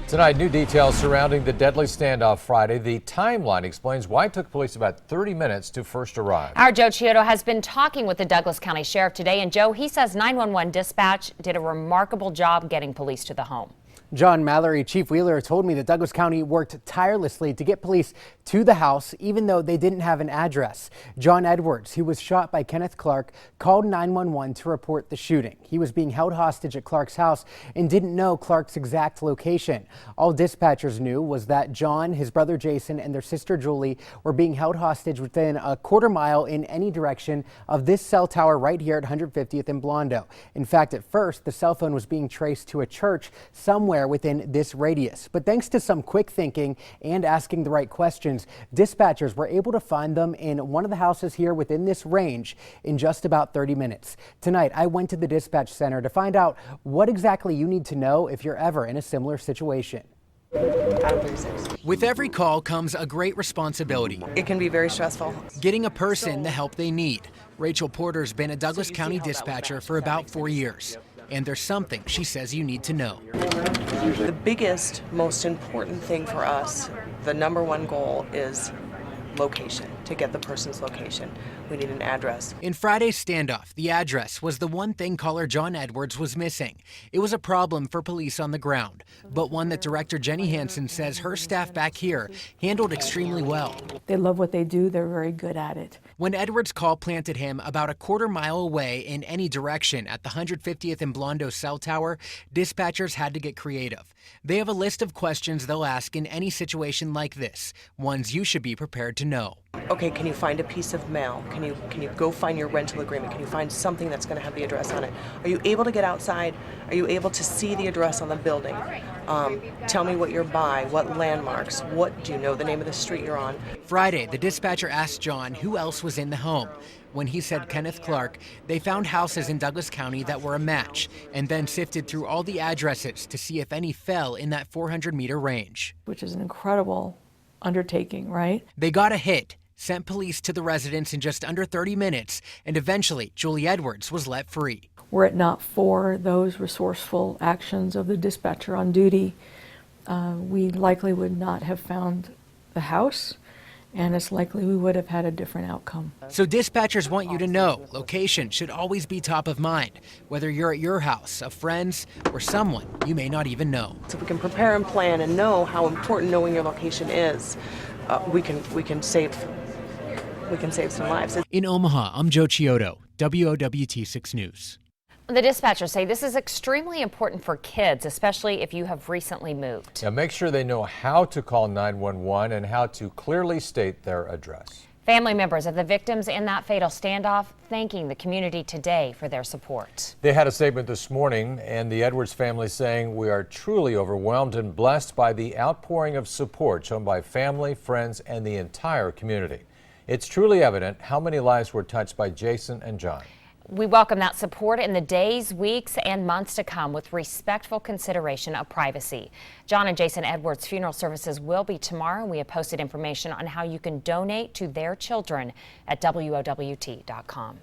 Tonight, new details surrounding the deadly standoff Friday. The timeline explains why it took police about 30 minutes to first arrive. Our Joe Chiodo has been talking with the Douglas County Sheriff today, and Joe, he says 911 dispatch did a remarkable job getting police to the home. John Mallory, Chief Wheeler, told me that Douglas County worked tirelessly to get police to the house, even though they didn't have an address. John Edwards, who was shot by Kenneth Clark, called 911 to report the shooting. He was being held hostage at Clark's house and didn't know Clark's exact location. All dispatchers knew was that John, his brother Jason, and their sister Julie were being held hostage within a quarter mile in any direction of this cell tower right here at 150th and Blondo. In fact, at first, the cell phone was being traced to a church somewhere within this radius. But thanks to some quick thinking and asking the right questions, dispatchers were able to find them in one of the houses here within this range in just about 30 minutes. Tonight, I went to the dispatch center to find out what exactly you need to know if you're ever in a similar situation. With every call comes a great responsibility. It can be very stressful. Getting a person the help they need. Rachel Porter's been a Douglas County dispatcher for about 4 years. And there's something she says you need to know. The biggest, most important thing for us, the number one goal is location, to get the person's location. We need an address. In Friday's standoff, the address was the one thing caller John Edwards was missing. It was a problem for police on the ground, but one that Director Jenny Hansen says her staff back here handled extremely well. They love what they do. They're very good at it. When Edwards' call planted him about a quarter mile away in any direction at the 150th and Blondo cell tower, dispatchers had to get creative. They have a list of questions they'll ask in any situation like this, ones you should be prepared to know. Okay, can you find a piece of mail? Can you go find your rental agreement? Can you find something that's going to have the address on it? Are you able to get outside? Are you able to see the address on the building? Tell me what you're by, what landmarks, do you know the name of the street you're on? Friday, the dispatcher asked John who else was in the home. When he said Kenneth Clark, they found houses in Douglas County that were a match and then sifted through all the addresses to see if any fell in that 400-meter range. Which is an incredible undertaking, right? They got a hit, sent police to the residence in just under 30 minutes, and eventually Julie Edwards was let free. Were it not for those resourceful actions of the dispatcher on duty, we likely would not have found the house, and it's likely we would have had a different outcome. So dispatchers want you to know location should always be top of mind, whether you're at your house, a friend's, or someone you may not even know. So if we can prepare and plan and know how important knowing your location is, we can save some lives. In Omaha, I'm Joe Chiodo, WOWT 6 News. The dispatchers say this is extremely important for kids, especially if you have recently moved. Now make sure they know how to call 911 and how to clearly state their address. Family members of the victims in that fatal standoff thanking the community today for their support. They had a statement this morning, and the Edwards family saying, "We are truly overwhelmed and blessed by the outpouring of support shown by family, friends, and the entire community. It's truly evident how many lives were touched by Jason and John." We welcome that support in the days, weeks, and months to come with respectful consideration of privacy. John and Jason Edwards' funeral services will be tomorrow. We have posted information on how you can donate to their children at WOWT.com.